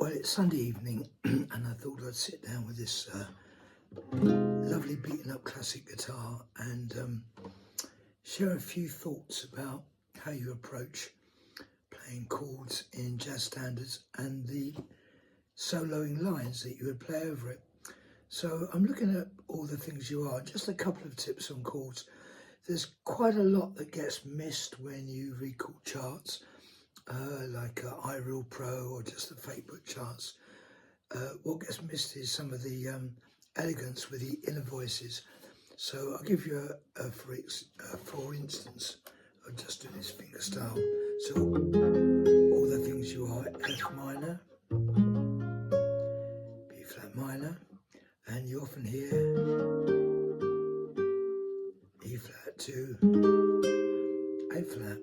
Well, it's Sunday evening and I thought I'd sit down with this lovely beaten up classic guitar and share a few thoughts about how you approach playing chords in jazz standards and the soloing lines that you would play over it. So I'm looking at all the things you are, just a couple of tips on chords. There's quite a lot that gets missed when you read chord charts, like iReal Pro or just the Fakebook charts. What gets missed is some of the elegance with the inner voices. So I'll give you for instance, I'll just do this finger style. So all the things you are: F minor, B flat minor, and you often hear E flat 2, A flat.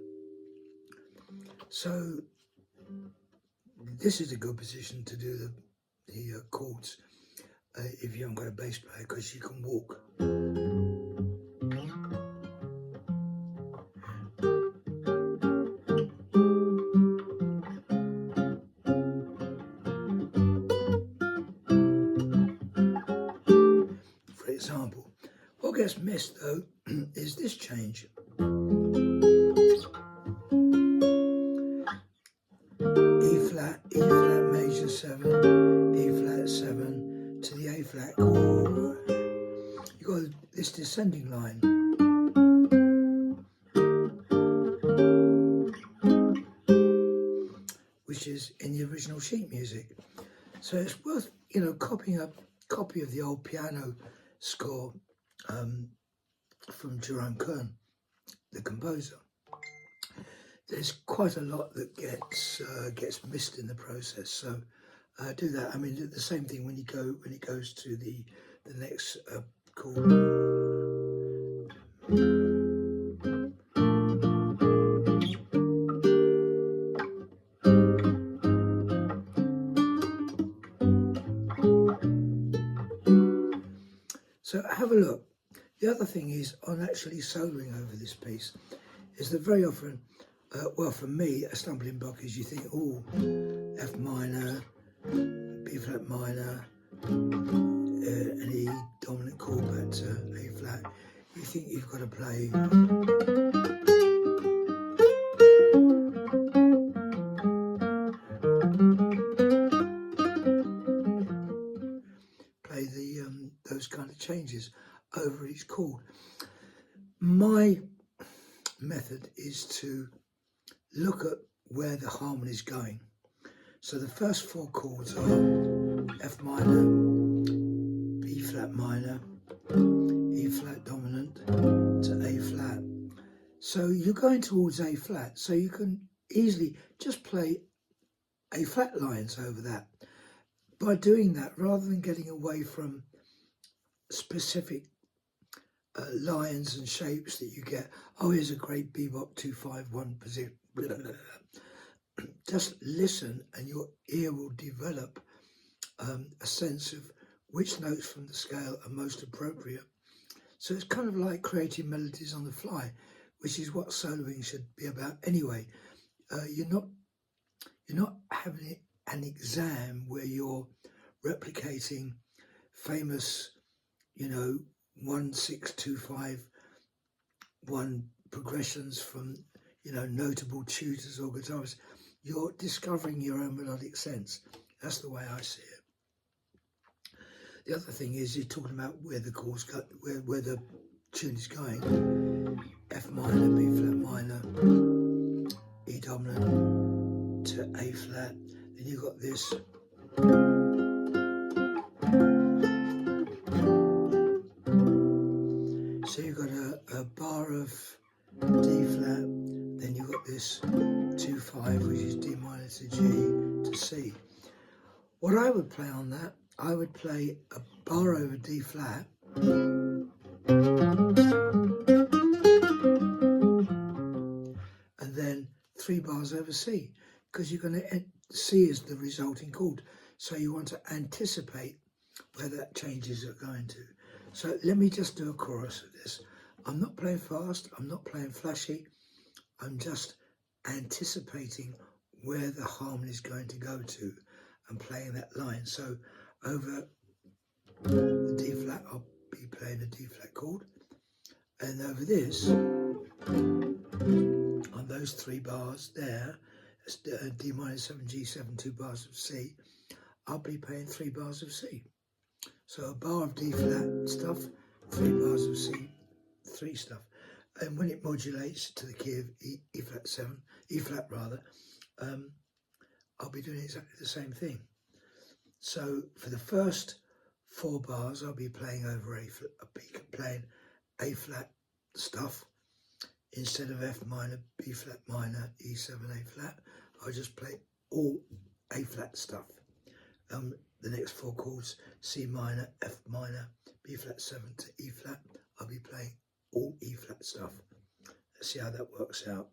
So this is a good position to do the chords if you haven't got a bass player, because you can walk. For example, what gets missed though is this change. E flat major 7, E flat 7 to the A flat chord. You've got this descending line. Which is in the original sheet music. So it's worth, copying a copy of the old piano score from Jerome Kern, the composer. There's quite a lot that gets missed in the process. So do that. I mean, the same thing when it goes to the next chord. So have a look. The other thing is on actually soloing over this piece is that very often, well, for me, a stumbling block is you think, oh, F minor, B flat minor, an E dominant chord back to A flat. You think you've got to play those kind of changes over each chord. My method is to look at where the harmony is going. So the first 4 chords are F minor, B flat minor, E flat dominant to A flat. So you're going towards A flat, so you can easily just play A flat lines over that. By doing that, rather than getting away from specific lines and shapes that you get, oh, here's a great bebop 2-5-1 position, blah, blah, blah. Just listen and your ear will develop a sense of which notes from the scale are most appropriate. So it's kind of like creating melodies on the fly, which is what soloing should be about anyway. You're not having an exam where you're replicating famous 1-6-2-5-1 progressions from notable tutors or guitarists. You're discovering your own melodic sense. That's the way I see it. The other thing is you're talking about where the chords go, where the tune is going. F minor, B flat minor, E dominant to A flat. Then you've got this. So you've got a bar of D flat, then you've got this 2-5, which is D minor to G to C. What I would play on that, I would play a bar over D flat, and then 3 bars over C, because you're going to, C is the resulting chord. So you want to anticipate where that changes are going to. So let me just do a chorus of this. I'm not playing fast, I'm not playing flashy, I'm just anticipating where the harmony is going to go to. and playing that line. So over the D flat, I'll be playing a D flat chord, and over this, on those 3 bars there, D minor 7, G7, 2 bars of C, I'll be playing 3 bars of C. So a bar of D flat stuff, 3 bars of C, 3 stuff. And when it modulates to the key of E flat 7, E flat rather, I'll be doing exactly the same thing. So for the first 4 bars, I'll be playing over playing A flat stuff instead of F minor, B flat minor, E7, A flat. I'll just play all A flat stuff. The next 4 chords, C minor, F minor, B flat 7 to E flat, I'll be playing all E flat stuff. Let's see how that works out.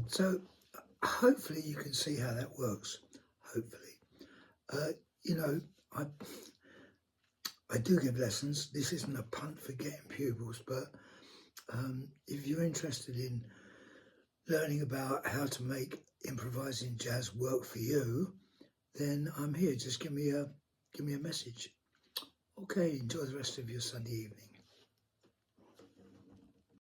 So hopefully you can see how that works. Hopefully, you know, I do give lessons. This isn't a punt for getting pupils, but if you're interested in learning about how to make improvising jazz work for you, then I'm here. Just give me a message. Okay, enjoy the rest of your Sunday evening.